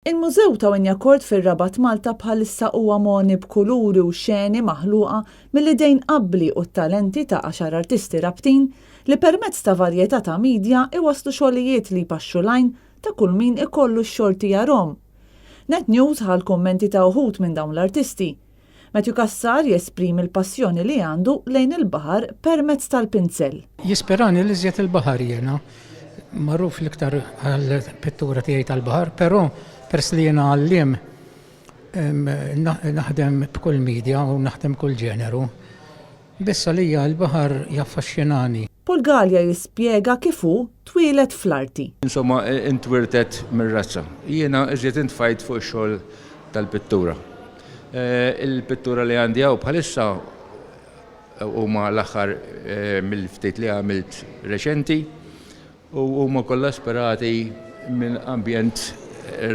Il-Mużew ta' Wignacourt fir-Rabat Malta bħalissa huwa moni b'kuluri u xeni maħluqa mill-idejn qabbli u t-talenti ta' 10 artisti Rabtin li permezz ta' varjetà ta' midja iwasslu xogħlijiet li jpaxxu lajn ta' kull min ikollu x-xogħol tiegħhom. Net News ħal kummenti ta' uħud minn dawn l-artisti. Matthew Kassar jesprimi l-passjoni li għandu lejn il-baħar permezz tal-pinsell. Jisperani li żjed il-baħar jiena. Magħruf l-iktar għall-pittura tiegħi tal-baħar, però peress li jiena għalliem naħdem b'kull midja u naħdem kull ġeneru. Bissa lija l-baħar jaffaxxinani. Galja jispjega kif hu twilet fl-arti. Insomma, intwirtet mir-razza. Jiena iżjed intfajt fuq ix-xogħol tal-pittura. Il-pittura li għandi hawn bħalissa huma l-aħħar mill-ftit li għamilt reċenti u huma kollha sperati minn ambjent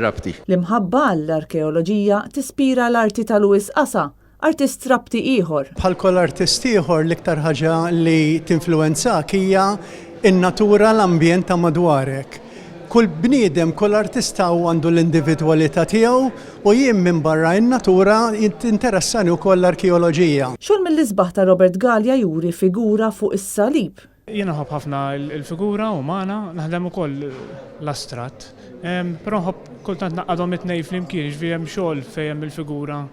rabti. L-imħabba għall-arkeoloġija tispira l-arti ta' Lewis Qasa, artist rabti ieħor. Bħal kol artist ieħor l-iktar ħaġa li tinfluwenzak hija in-natura l-ambjent ta' madwarek. Kull bniedem, kull artista għandu l-individwalità tiegħu u jien minn barra in-natura interessani wkoll l-arkeoloġija. Xogħol mill-isbaħ ta' Robert Galja juri figura fuq is-salib. Jiena nħobb ħafna l-figura umana, naħdem ukoll l-astratt. Però nħobb kultant naqgħadhom it-tnejn flimkien, ġifieri hemm xogħol fejn hemm il-figura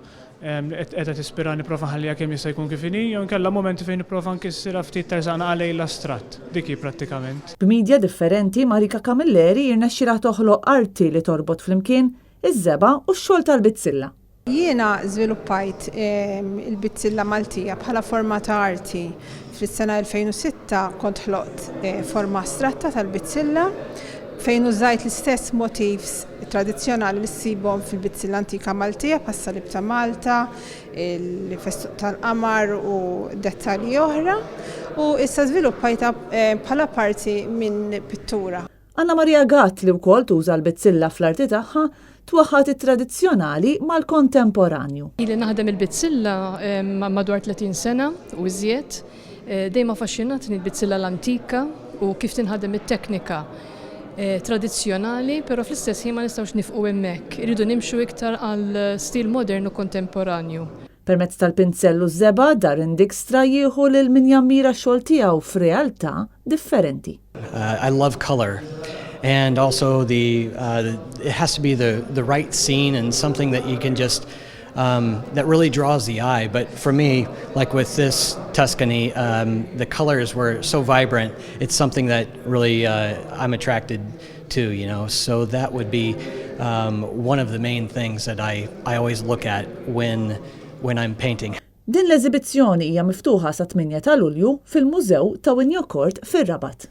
qiegħda tispira nipprova nħalliha kemm jista' jkun kif inhi, jew inkella momenti fejn nipprova nkissirha ftit tersaqna għalej l-astratt. Dik hi prattikament. B'midja differenti Marika Camilleri jirnexxilha toħloq arti li torbot flimkien iż-żeba u x-xogħol tal-bizzilla. Jiena żviluppajt il-bizzilla Maltija bħala forma ta' arti. Fis-sena 2006 kont ħloqt forma astratta tal-bizzilla fejn użajt l-istess motifs tradizzjonali li ssibhom fil-bizzilla antika Maltija pas-salib ta' Malta, il-festuq tal-qamar u dettalji oħra u issa żviluppajtha bħala parti minn pittura. Wirja Għaqda li wkoll tuża l-bizzilla fl-arti tagħha twaħħad it-tradizzjonali mal-kontemporanju. Ili naħdem il-bizzilla madwar 30 sena u iżjed. Dejma affaxxinatni l-bizzilla l-antika u kif tinħadem it-teknika tradizzjonali, però fl-istess ħin ma nistgħux nifqu hemmhekk. Iridu nimxu iktar għal stil modern u kontemporanju. Permezz tal-pinsellu żeba Darren Dijkstra jieħu lil min jammira x-xogħol tiegħu f'realtà differenti. I love color. And also it has to be the right scene and something that you can just that really draws the eye. But for me, like with this Tuscany, the colors were so vibrant. It's something that really I'm attracted to, you know. So that would be one of the main things that I always look at when I'm painting. Din l-eżibizzjoni hija miftuħa sa 8 ta' Lulju fil-Mużew ta' Wignacourt fir-Rabat.